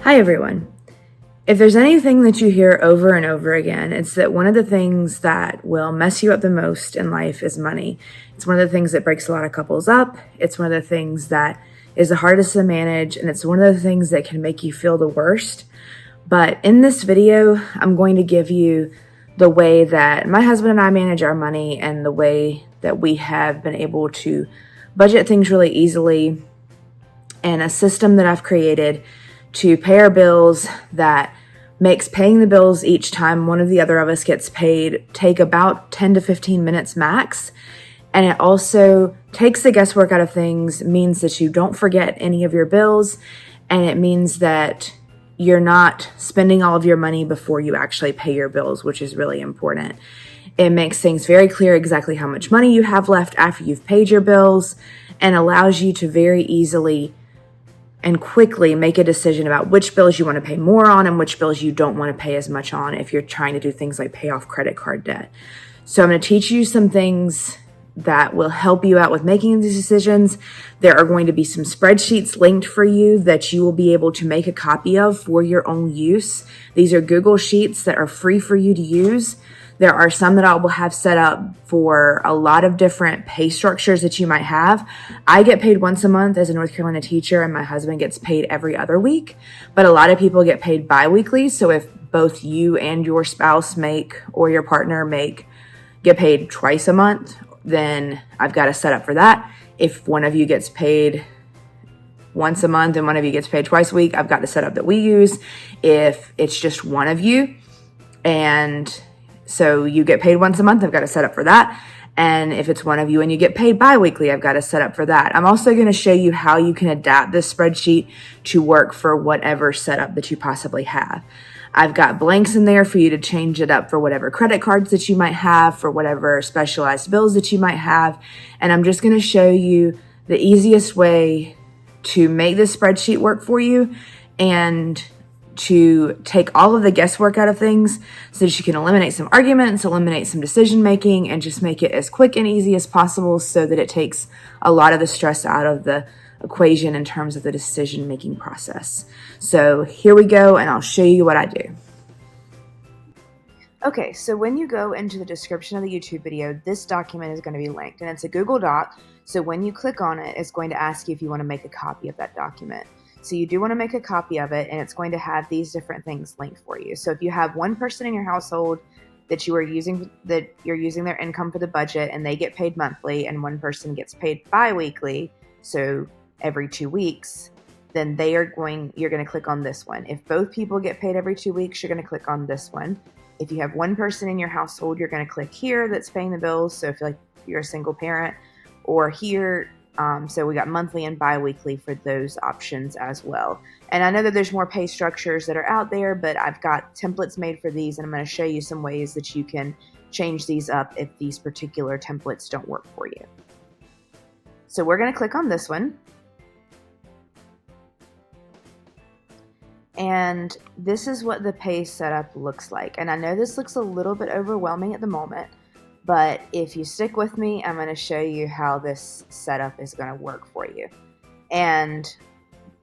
Hi everyone. If there's anything that you hear over and over again, it's that one of the things that will mess you up the most in life is money. It's one of the things that breaks a lot of couples up. It's one of the things that is the hardest to manage, and it's one of the things that can make you feel the worst. But in this video, I'm going to give you the way that my husband and I manage our money and the way that we have been able to budget things really easily, and a system that I've created to pay our bills that makes paying the bills each time one of the other of us gets paid take about 10 to 15 minutes max. And it also takes the guesswork out of things, means that you don't forget any of your bills, and it means that you're not spending all of your money before you actually pay your bills, which is really important. It makes things very clear exactly how much money you have left after you've paid your bills, and allows you to very easily and quickly make a decision about which bills you want to pay more on and which bills you don't want to pay as much on if you're trying to do things like pay off credit card debt. So I'm going to teach you some things that will help you out with making these decisions. There are going to be some spreadsheets linked for you that you will be able to make a copy of for your own use. These are Google Sheets that are free for you to use. There are some that I will have set up for a lot of different pay structures that you might have. I get paid once a month as a North Carolina teacher, and my husband gets paid every other week. But a lot of people get paid bi-weekly. So if both you and your spouse or your partner get paid twice a month, then I've got a setup for that. If one of you gets paid once a month and one of you gets paid twice a week, I've got the setup that we use. If it's just one of you, and so you get paid once a month, I've got a setup for that. And if it's one of you and you get paid bi-weekly, I've got a setup for that. I'm also going to show you how you can adapt this spreadsheet to work for whatever setup that you possibly have. I've got blanks in there for you to change it up for whatever credit cards that you might have, for whatever specialized bills that you might have. And I'm just going to show you the easiest way to make this spreadsheet work for you and to take all of the guesswork out of things so that you can eliminate some arguments, eliminate some decision making, and just make it as quick and easy as possible so that it takes a lot of the stress out of the equation in terms of the decision making process. So here we go, and I'll show you what I do. Okay, so when you go into the description of the YouTube video, this document is going to be linked, and it's a Google Doc. So when you click on it, it's going to ask you if you want to make a copy of that document. So you do want to make a copy of it, and it's going to have these different things linked for you. So if you have one person in your household that you're using their income for the budget and they get paid monthly, and one person gets paid bi-weekly, so every 2 weeks, then you're going to click on this one. If both people get paid every 2 weeks, you're going to click on this one. If you have one person in your household, you're going to click here that's paying the bills. So if you're a single parent, or here, so we got monthly and bi-weekly for those options as well. And I know that there's more pay structures that are out there, but I've got templates made for these, and I'm going to show you some ways that you can change these up if these particular templates don't work for you. So we're going to click on this one. And this is what the pay setup looks like. And I know this looks a little bit overwhelming at the moment, but if you stick with me, I'm going to show you how this setup is going to work for you. And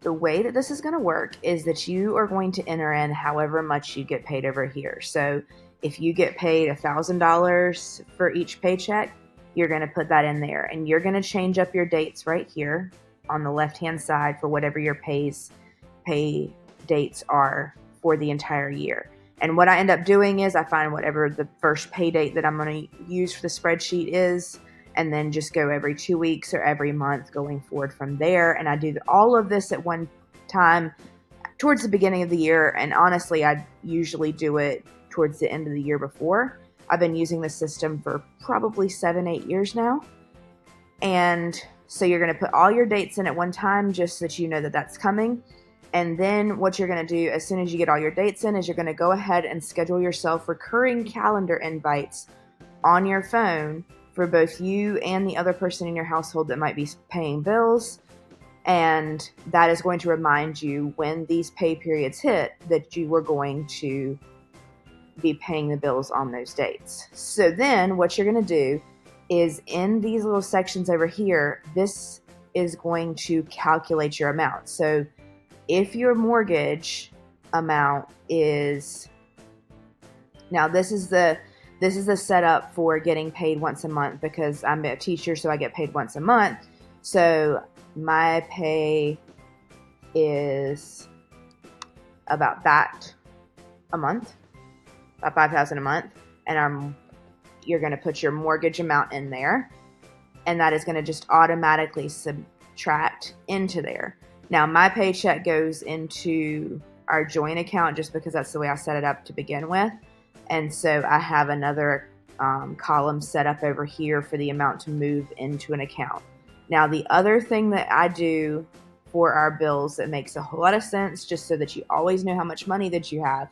the way that this is going to work is that you are going to enter in however much you get paid over here. So if you get paid $1,000 for each paycheck, you're going to put that in there, and you're going to change up your dates right here on the left-hand side for whatever your pay dates are for the entire year. And what I end up doing is I find whatever the first pay date that I'm going to use for the spreadsheet is, and then just go every 2 weeks or every month going forward from there. And I do all of this at one time towards the beginning of the year. And honestly, I usually do it towards the end of the year before. I've been using this system for probably 7-8 years now. And so you're going to put all your dates in at one time just so that you know that that's coming. And then what you're going to do as soon as you get all your dates in is you're going to go ahead and schedule yourself recurring calendar invites on your phone for both you and the other person in your household that might be paying bills. And that is going to remind you when these pay periods hit that you were going to be paying the bills on those dates. So then what you're going to do is in these little sections over here, this is going to calculate your amount. So if your mortgage amount is, now this is the setup for getting paid once a month, because I'm a teacher, so I get paid once a month. So my pay is about that a month, about $5,000 a month, and you're going to put your mortgage amount in there, and that is going to just automatically subtract into there. Now my paycheck goes into our joint account just because that's the way I set it up to begin with, and so I have another column set up over here for the amount to move into an account. Now the other thing that I do for our bills that makes a whole lot of sense, just so that you always know how much money that you have,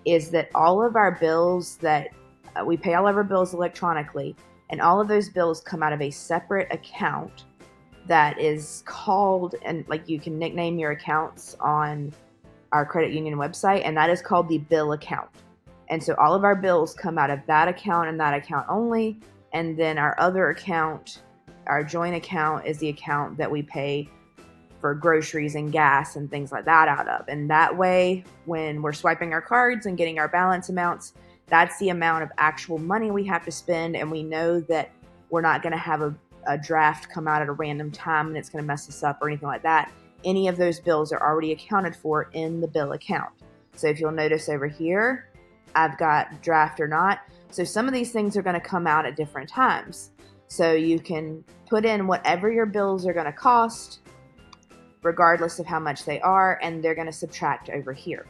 is that all of our bills that we pay all of our bills electronically, and all of those bills come out of a separate account that is called, and like you can nickname your accounts on our credit union website, and that is called the bill account. And so all of our bills come out of that account and that account only. And then our other account, our joint account, is the account that we pay for groceries and gas and things like that out of. And that way, when we're swiping our cards and getting our balance amounts, that's the amount of actual money we have to spend. And we know that we're not going to have a draft come out at a random time and it's going to mess us up or anything like that. Any of those bills are already accounted for in the bill account. So if you'll notice over here, I've got draft or not. So some of these things are going to come out at different times. So you can put in whatever your bills are going to cost, regardless of how much they are, and they're going to subtract over here.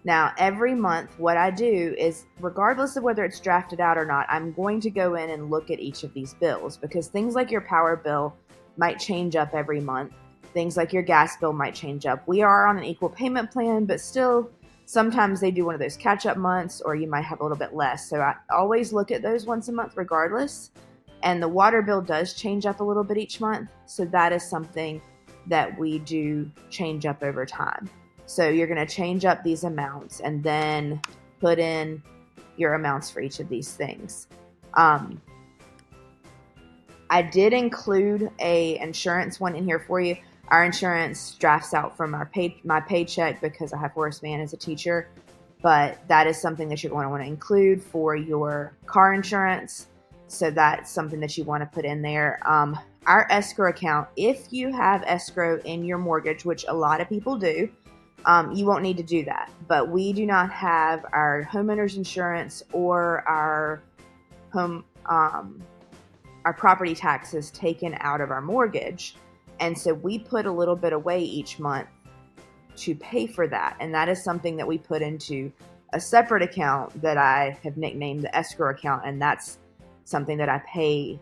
Now, every month, what I do is, regardless of whether it's drafted out or not, I'm going to go in and look at each of these bills, because things like your power bill might change up every month. Things like your gas bill might change up. We are on an equal payment plan, but still, sometimes they do one of those catch-up months, or you might have a little bit less. So I always look at those once a month regardless. And the water bill does change up a little bit each month. So that is something that we do change up over time. So you're going to change up these amounts and then put in your amounts for each of these things. I did include a insurance one in here for you. Our insurance drafts out from my paycheck because I have Horace Mann as a teacher, but that is something that you're going to want to include for your car insurance. So that's something that you want to put in there. Our escrow account, if you have escrow in your mortgage, which a lot of people do, you won't need to do that. But we do not have our homeowner's insurance or our property taxes taken out of our mortgage. And so we put a little bit away each month to pay for that. And that is something that we put into a separate account that I have nicknamed the escrow account. And that's something that I pay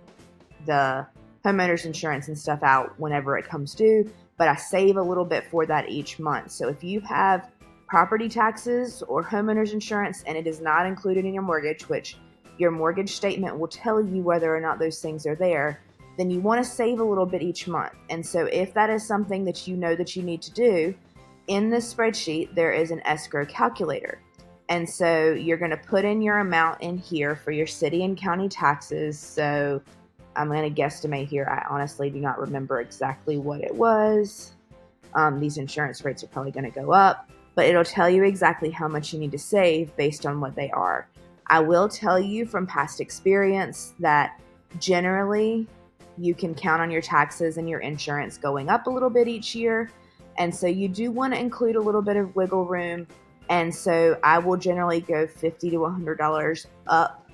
the homeowner's insurance and stuff out whenever it comes due. But I save a little bit for that each month. So if you have property taxes or homeowner's insurance and it is not included in your mortgage, which your mortgage statement will tell you whether or not those things are there, then you want to save a little bit each month. And so if that is something that you know that you need to do, in this spreadsheet, there is an escrow calculator. And so you're going to put in your amount in here for your city and county taxes. So I'm going to guesstimate here. I honestly do not remember exactly what it was. These insurance rates are probably going to go up, but it'll tell you exactly how much you need to save based on what they are. I will tell you from past experience that generally you can count on your taxes and your insurance going up a little bit each year. And so you do want to include a little bit of wiggle room. And so I will generally go $50 to $100 up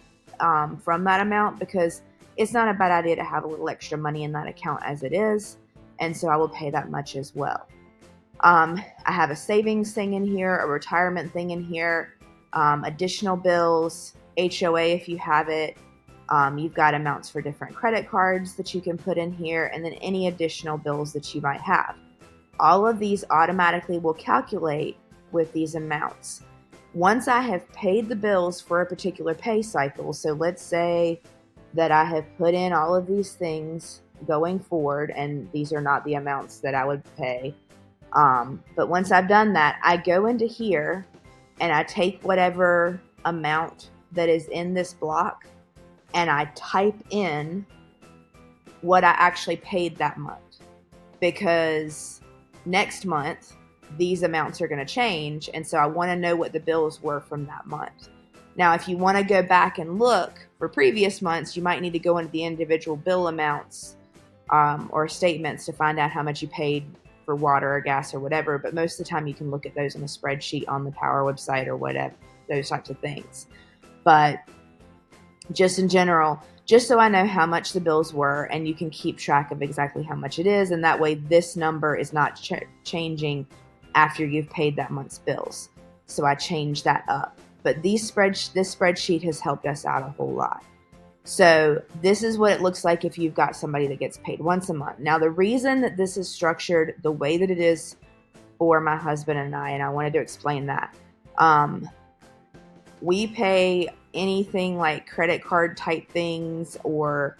from that amount, because it's not a bad idea to have a little extra money in that account as it is. And so I will pay that much as well. I have a savings thing in here, a retirement thing in here, additional bills, HOA if you have it. You've got amounts for different credit cards that you can put in here, and then any additional bills that you might have. All of these automatically will calculate with these amounts. Once I have paid the bills for a particular pay cycle, so let's say that I have put in all of these things going forward, and these are not the amounts that I would pay. But once I've done that, I go into here and I take whatever amount that is in this block and I type in what I actually paid that month. Because next month, these amounts are going to change. And so I want to know what the bills were from that month. Now, if you want to go back and look for previous months, you might need to go into the individual bill amounts or statements to find out how much you paid for water or gas or whatever. But most of the time you can look at those in a spreadsheet on the Power website or whatever, those types of things. But just in general, just so I know how much the bills were, and you can keep track of exactly how much it is, and that way this number is not changing after you've paid that month's bills. So I changed that up. But this spreadsheet has helped us out a whole lot. So this is what it looks like if you've got somebody that gets paid once a month. Now, the reason that this is structured the way that it is for my husband and I wanted to explain that. We pay anything like credit card type things or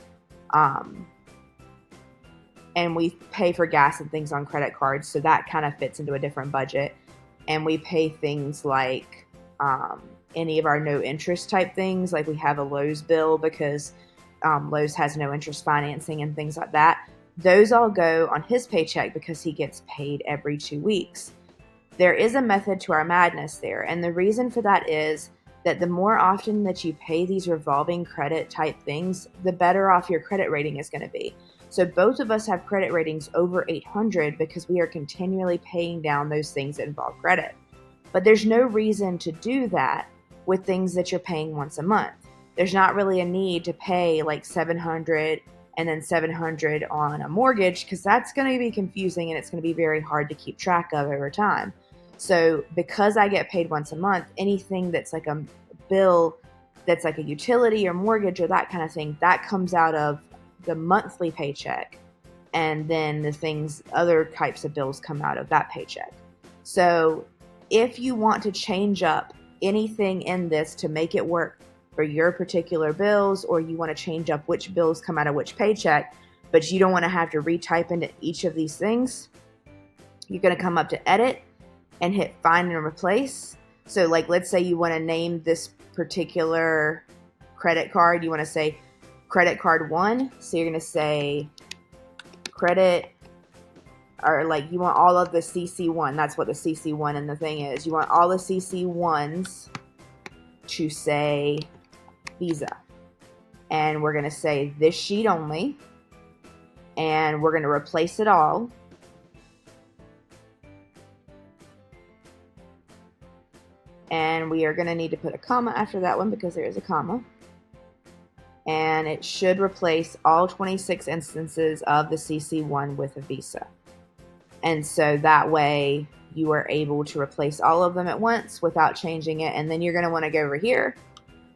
and we pay for gas and things on credit cards, so that kind of fits into a different budget. And we pay things like any of our no interest type things, like we have a Lowe's bill because Lowe's has no interest financing and things like that. Those all go on his paycheck because he gets paid every 2 weeks. There is a method to our madness there, and the reason for that is that the more often that you pay these revolving credit type things, the better off your credit rating is going to be. So both of us have credit ratings over 800 because we are continually paying down those things that involve credit. But there's no reason to do that with things that you're paying once a month. There's not really a need to pay like 700 and then 700 on a mortgage, because that's going to be confusing and it's going to be very hard to keep track of over time. So because I get paid once a month, anything that's like a bill that's like a utility or mortgage or that kind of thing, that comes out of the monthly paycheck. And then the things, other types of bills come out of that paycheck. So if you want to change up anything in this to make it work for your particular bills, or you want to change up which bills come out of which paycheck, but you don't want to have to retype into each of these things, you're going to come up to edit and hit find and replace. So like, let's say you want to name this particular credit card. You want to say credit card 1. So you're going to say credit, or like you want all of the CC1. That's what the CC1 and the thing is. You want all the CC1s to say Visa. And we're going to say this sheet only. And we're going to replace it all. And we are going to need to put a comma after that one because there is a comma. And it should replace all 26 instances of the CC1 with a Visa. And so that way you are able to replace all of them at once without changing it. And then you're going to want to go over here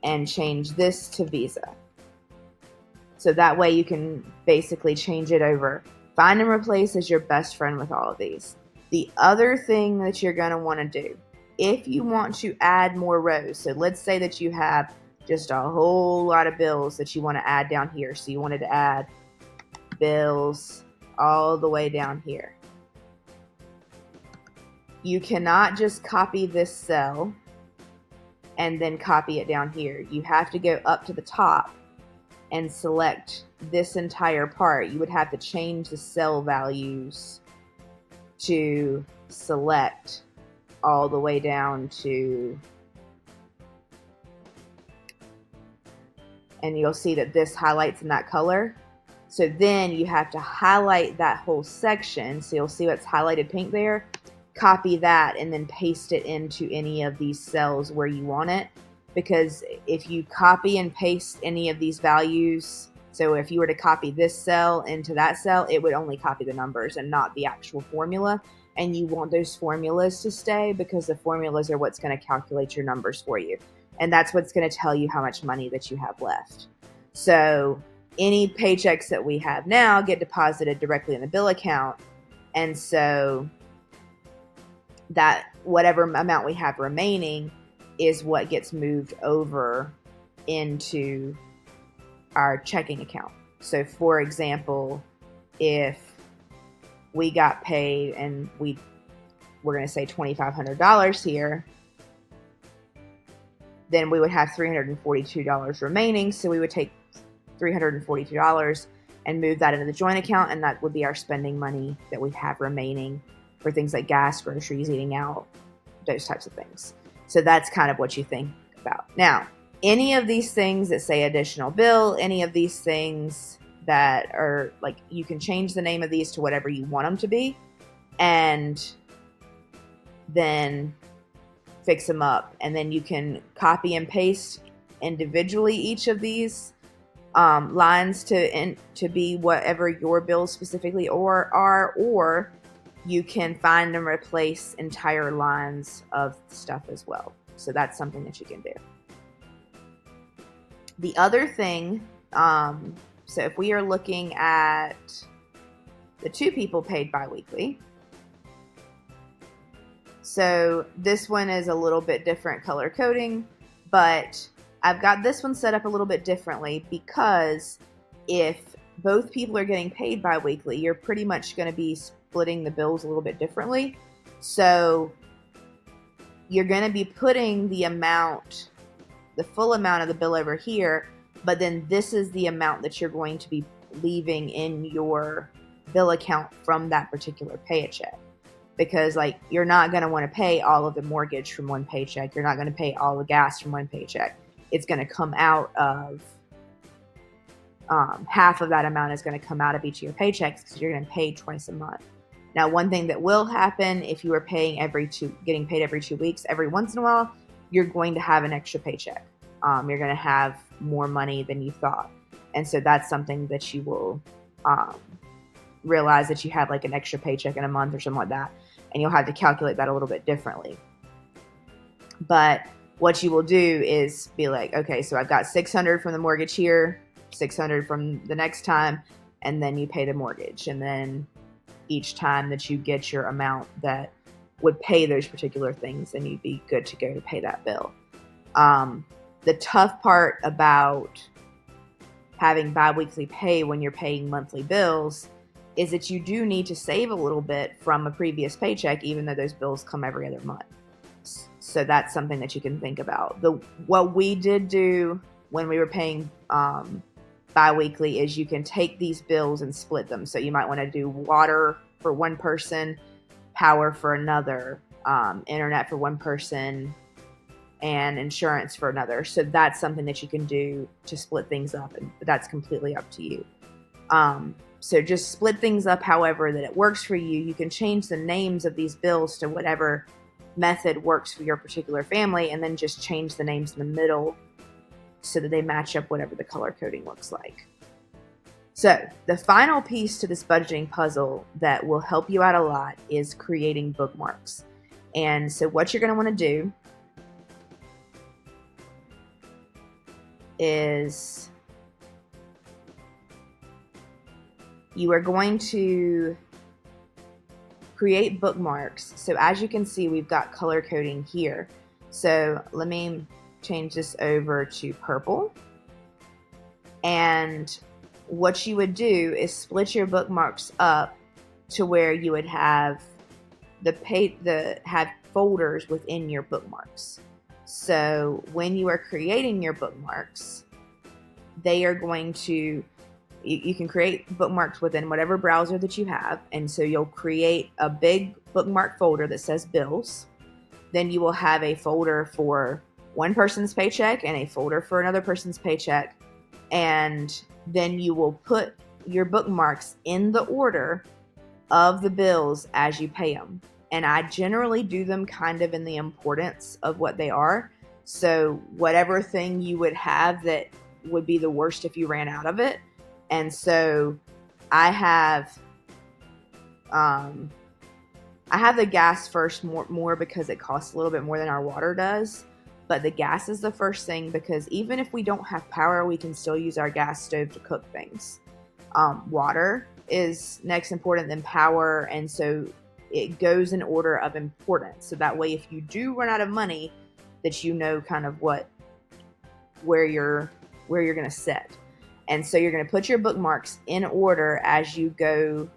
and change this to Visa. So that way you can basically change it over. Find and replace is your best friend with all of these. The other thing that you're going to want to do, if you want to add more rows, so let's say that you have just a whole lot of bills that you want to add down here. So you wanted to add bills all the way down here. You cannot just copy this cell and then copy it down here. You have to go up to the top and select this entire part. You would have to change the cell values to select all the way down to, and you'll see that this highlights in that color. So then you have to highlight that whole section. So you'll see what's highlighted pink there. Copy that and then paste it into any of these cells where you want it. Because if you copy and paste any of these values, so if you were to copy this cell into that cell, it would only copy the numbers and not the actual formula. And you want those formulas to stay because the formulas are what's going to calculate your numbers for you. And that's what's going to tell you how much money that you have left. So any paychecks that we have now get deposited directly in the bill account. And so that whatever amount we have remaining is what gets moved over into our checking account. So for example, if we got paid and we're going to say $2,500 here, then we would have $342 remaining. So we would take $342 and move that into the joint account, and that would be our spending money that we have remaining for things like gas, groceries, eating out, those types of things. So that's kind of what you think about. Now, any of these things that say additional bill, any of these things that are like, you can change the name of these to whatever you want them to be, and then fix them up. And then you can copy and paste individually each of these lines to be whatever your bills specifically are, or you can find and replace entire lines of stuff as well. So that's something that you can do. The other thing, so if we are looking at the 2 people paid biweekly, so this one is a little bit different color coding, but I've got this one set up a little bit differently because if both people are getting paid biweekly, you're pretty much going to be splitting the bills a little bit differently. So you're going to be putting the full amount of the bill over here, but then this is the amount that you're going to be leaving in your bill account from that particular paycheck. Because like, you're not going to want to pay all of the mortgage from one paycheck. You're not going to pay all the gas from one paycheck. It's going to come out of, half of that amount is going to come out of each of your paychecks because you're going to pay twice a month. Now, one thing that will happen if you are getting paid every 2 weeks, every once in a while, you're going to have an extra paycheck. You're going to have more money than you thought. And so that's something that you will realize, that you have like an extra paycheck in a month or something like that. And you'll have to calculate that a little bit differently. But what you will do is be like, okay, so I've got $600 from the mortgage here, $600 from the next time, and then you pay the mortgage. And then each time that you get your amount that would pay those particular things, then you'd be good to go to pay that bill. The tough part about having biweekly pay when you're paying monthly bills is that you do need to save a little bit from a previous paycheck, even though those bills come every other month. So that's something that you can think about. What we did do when we were paying biweekly is you can take these bills and split them. So you might want to do water for one person, power for another, internet for one person, and insurance for another. So that's something that you can do to split things up, and that's completely up to you. So just split things up however that it works for you. You can change the names of these bills to whatever method works for your particular family, and then just change the names in the middle so that they match up whatever the color coding looks like. So the final piece to this budgeting puzzle that will help you out a lot is creating bookmarks. And so what you're going to want to do is you are going to create bookmarks. So as you can see, we've got color coding here. So let me change this over to purple. And what you would do is split your bookmarks up to where you would have have folders within your bookmarks. So when you are creating your bookmarks, they are going to, you can create bookmarks within whatever browser that you have. And so you'll create a big bookmark folder that says bills. Then you will have a folder for one person's paycheck and a folder for another person's paycheck. And then you will put your bookmarks in the order of the bills as you pay them. And I generally do them kind of in the importance of what they are. So whatever thing you would have that would be the worst if you ran out of it. And so I have the gas first more because it costs a little bit more than our water does. But the gas is the first thing because even if we don't have power, we can still use our gas stove to cook things. Water is next important, then power. And so it goes in order of importance. So that way, if you do run out of money, that you know kind of where you're going to sit. And so you're going to put your bookmarks in order as you go,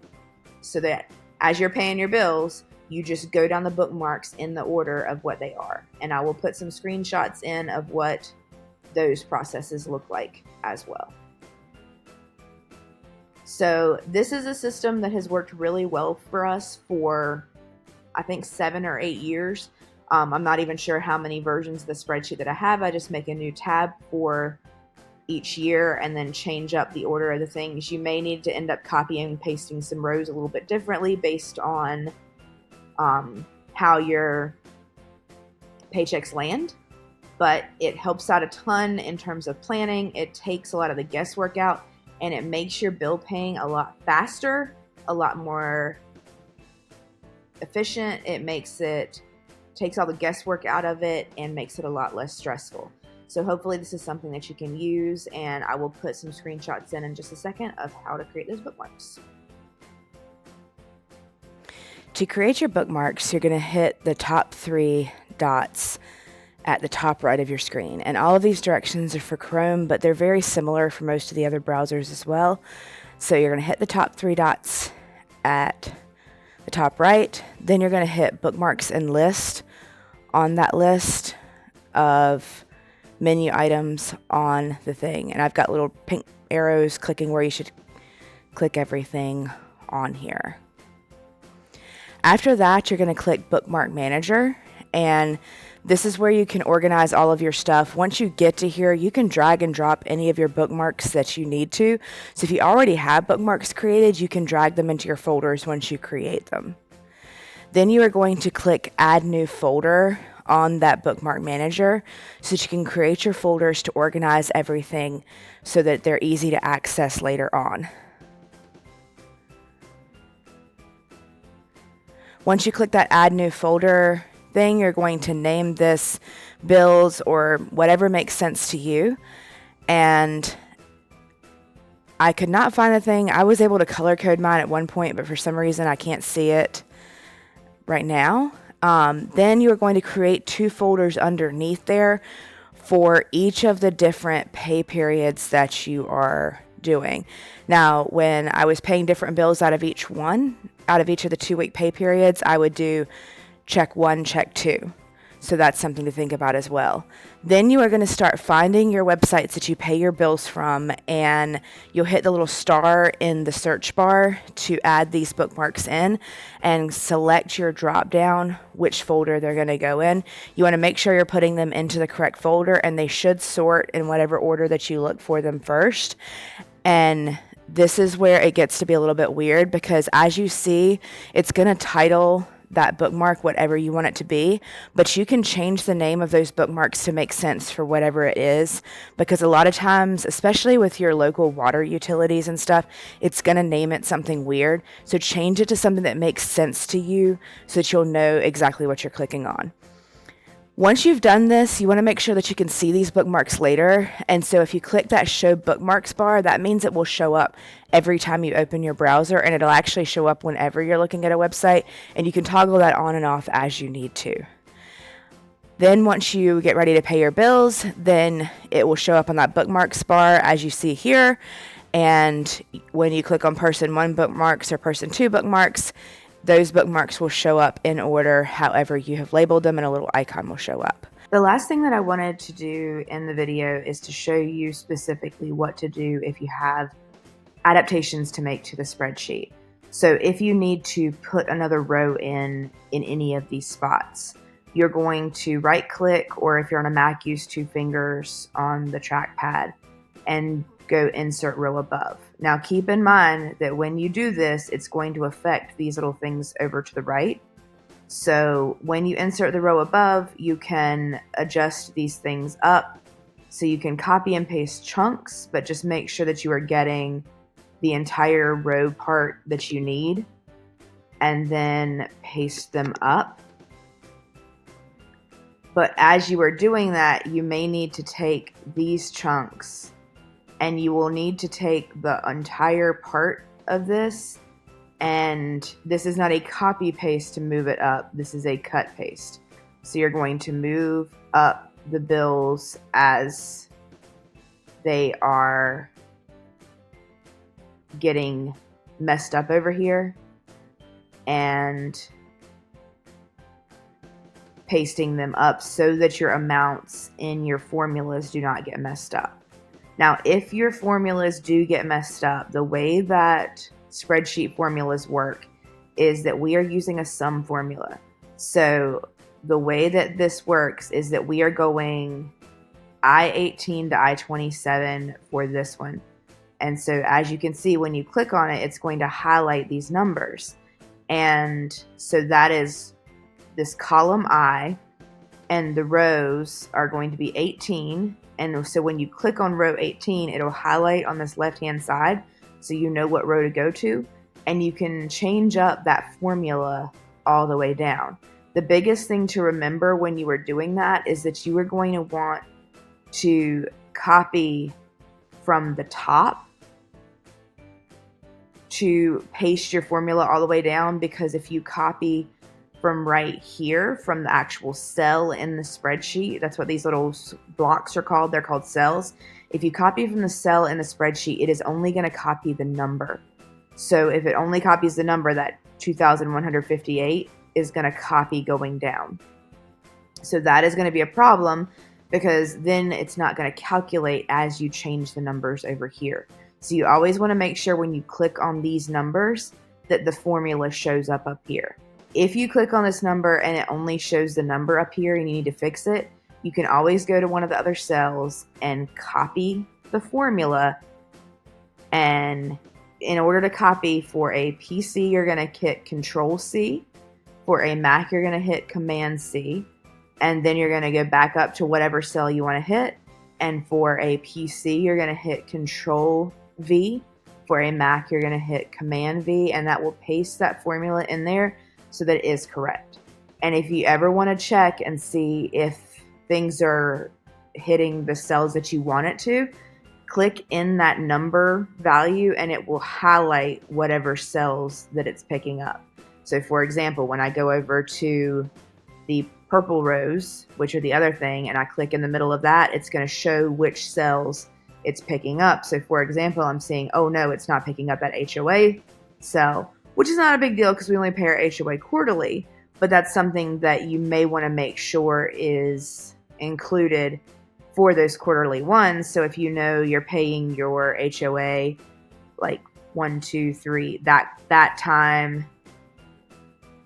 so that as you're paying your bills, you just go down the bookmarks in the order of what they are. And I will put some screenshots in of what those processes look like as well. So this is a system that has worked really well for us for I think 7 or 8 years. I'm not even sure how many versions of the spreadsheet that I have. I just make a new tab for each year and then change up the order of the things. You may need to end up copying and pasting some rows a little bit differently based on how your paychecks land, but it helps out a ton in terms of planning. It takes a lot of the guesswork out, and it makes your bill paying a lot faster, a lot more efficient. Takes all the guesswork out of it and makes it a lot less stressful. So hopefully this is something that you can use, and I will put some screenshots in just a second of how to create those bookmarks. To create your bookmarks, you're going to hit the top 3 dots at the top right of your screen. And all of these directions are for Chrome, but they're very similar for most of the other browsers as well. So you're going to hit the top 3 dots at the top right. Then you're going to hit bookmarks and list on that list of menu items on the thing. And I've got little pink arrows clicking where you should click everything on here. After that, you're going to click Bookmark Manager, and this is where you can organize all of your stuff. Once you get to here, you can drag and drop any of your bookmarks that you need to. So if you already have bookmarks created, you can drag them into your folders once you create them. Then you are going to click Add New Folder on that Bookmark Manager so that you can create your folders to organize everything so that they're easy to access later on. Once you click that Add New Folder thing, you're going to name this bills or whatever makes sense to you. And I could not find the thing. I was able to color code mine at one point, but for some reason I can't see it right now. Then you are going to create 2 folders underneath there for each of the different pay periods that you are doing. Now, when I was paying different bills out of each of the 2-week pay periods, I would do check 1, check 2. So that's something to think about as well. Then you are going to start finding your websites that you pay your bills from, and you'll hit the little star in the search bar to add these bookmarks in and select your drop down which folder they're going to go in. You want to make sure you're putting them into the correct folder, and they should sort in whatever order that you look for them first. And this is where it gets to be a little bit weird, because as you see, it's going to title that bookmark whatever you want it to be, but you can change the name of those bookmarks to make sense for whatever it is, because a lot of times, especially with your local water utilities and stuff, it's going to name it something weird. So change it to something that makes sense to you so that you'll know exactly what you're clicking on. Once you've done this, you want to make sure that you can see these bookmarks later. And so if you click that Show Bookmarks bar, that means it will show up every time you open your browser, and it'll actually show up whenever you're looking at a website, and you can toggle that on and off as you need to. Then once you get ready to pay your bills, then it will show up on that bookmarks bar as you see here. And when you click on Person 1 bookmarks or Person 2 bookmarks, those bookmarks will show up in order however you have labeled them, and a little icon will show up. The last thing that I wanted to do in the video is to show you specifically what to do if you have adaptations to make to the spreadsheet. So if you need to put another row in any of these spots, you're going to right click, or if you're on a Mac, use 2 fingers on the trackpad and go Insert Row Above. Now keep in mind that when you do this, it's going to affect these little things over to the right. So when you insert the row above, you can adjust these things up. So you can copy and paste chunks, but just make sure that you are getting the entire row part that you need, and then paste them up. But as you are doing that, you may need to take these chunks, and you will need to take the entire part of this, and this is not a copy paste to move it up, this is a cut paste. So you're going to move up the bills as they are getting messed up over here, and pasting them up so that your amounts in your formulas do not get messed up. Now, if your formulas do get messed up, the way that spreadsheet formulas work is that we are using a sum formula. So the way that this works is that we are going I-18 to I-27 for this one. And so as you can see, when you click on it, it's going to highlight these numbers. And so that is this column I, and the rows are going to be 18. And so when you click on row 18, it'll highlight on this left-hand side so you know what row to go to. And you can change up that formula all the way down. The biggest thing to remember when you are doing that is that you are going to want to copy from the top to paste your formula all the way down, because if you copy from right here, from the actual cell in the spreadsheet, that's what these little blocks are called, they're called cells. If you copy from the cell in the spreadsheet, it is only going to copy the number. So if it only copies the number, that 2,158 is going to copy going down. So that is going to be a problem, because then it's not going to calculate as you change the numbers over here. So you always want to make sure when you click on these numbers that the formula shows up here. If you click on this number and it only shows the number up here and you need to fix it, you can always go to one of the other cells and copy the formula. And in order to copy, for a PC, you're going to hit Control-C. For a Mac, you're going to hit Command-C. And then you're going to go back up to whatever cell you want to hit. And for a PC, you're going to hit Control-V. For a Mac, you're going to hit Command-V, and that will paste that formula in there so that it is correct. And if you ever want to check and see if things are hitting the cells that you want it to, click in that number value and it will highlight whatever cells that it's picking up. So for example, when I go over to the purple rows, which are the other thing, and I click in the middle of that, it's going to show which cells it's picking up. So for example, I'm seeing, oh no, it's not picking up that HOA cell, which is not a big deal because we only pay our HOA quarterly, but that's something that you may want to make sure is included for those quarterly ones. So if you know you're paying your HOA like 1, 2, 3, that time,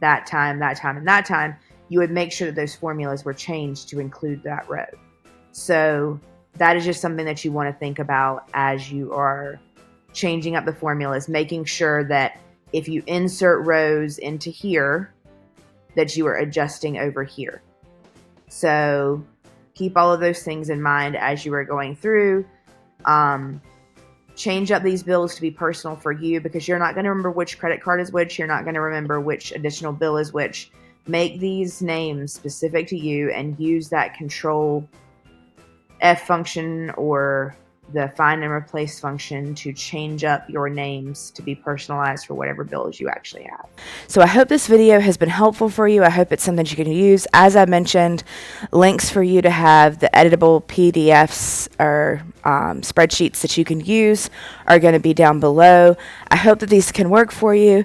and that time, you would make sure that those formulas were changed to include that row. So that is just something that you want to think about as you are changing up the formulas, making sure that if you insert rows into here, that you are adjusting over here. So keep all of those things in mind as you are going through. Change up these bills to be personal for you, because you're not going to remember which credit card is which. You're not going to remember which additional bill is which. Make these names specific to you and use that Control F function or the find and replace function to change up your names to be personalized for whatever bills you actually have. So I hope this video has been helpful for you. I hope it's something you can use. As I mentioned, links for you to have the editable PDFs or spreadsheets that you can use are going to be down below. I hope that these can work for you.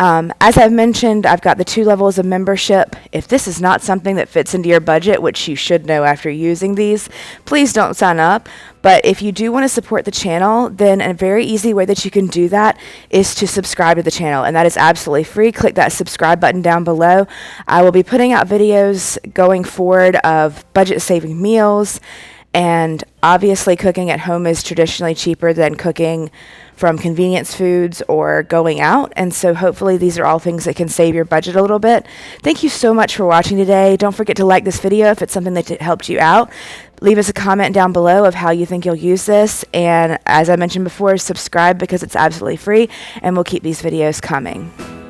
As I've mentioned, I've got the 2 levels of membership. If this is not something that fits into your budget, which you should know after using these, please don't sign up. But if you do want to support the channel, then a very easy way that you can do that is to subscribe to the channel, and that is absolutely free. Click that subscribe button down below. I will be putting out videos going forward of budget-saving meals, and obviously cooking at home is traditionally cheaper than cooking from convenience foods or going out. And so hopefully these are all things that can save your budget a little bit. Thank you so much for watching today. Don't forget to like this video if it's something that helped you out. Leave us a comment down below of how you think you'll use this. And as I mentioned before, subscribe because it's absolutely free, and we'll keep these videos coming.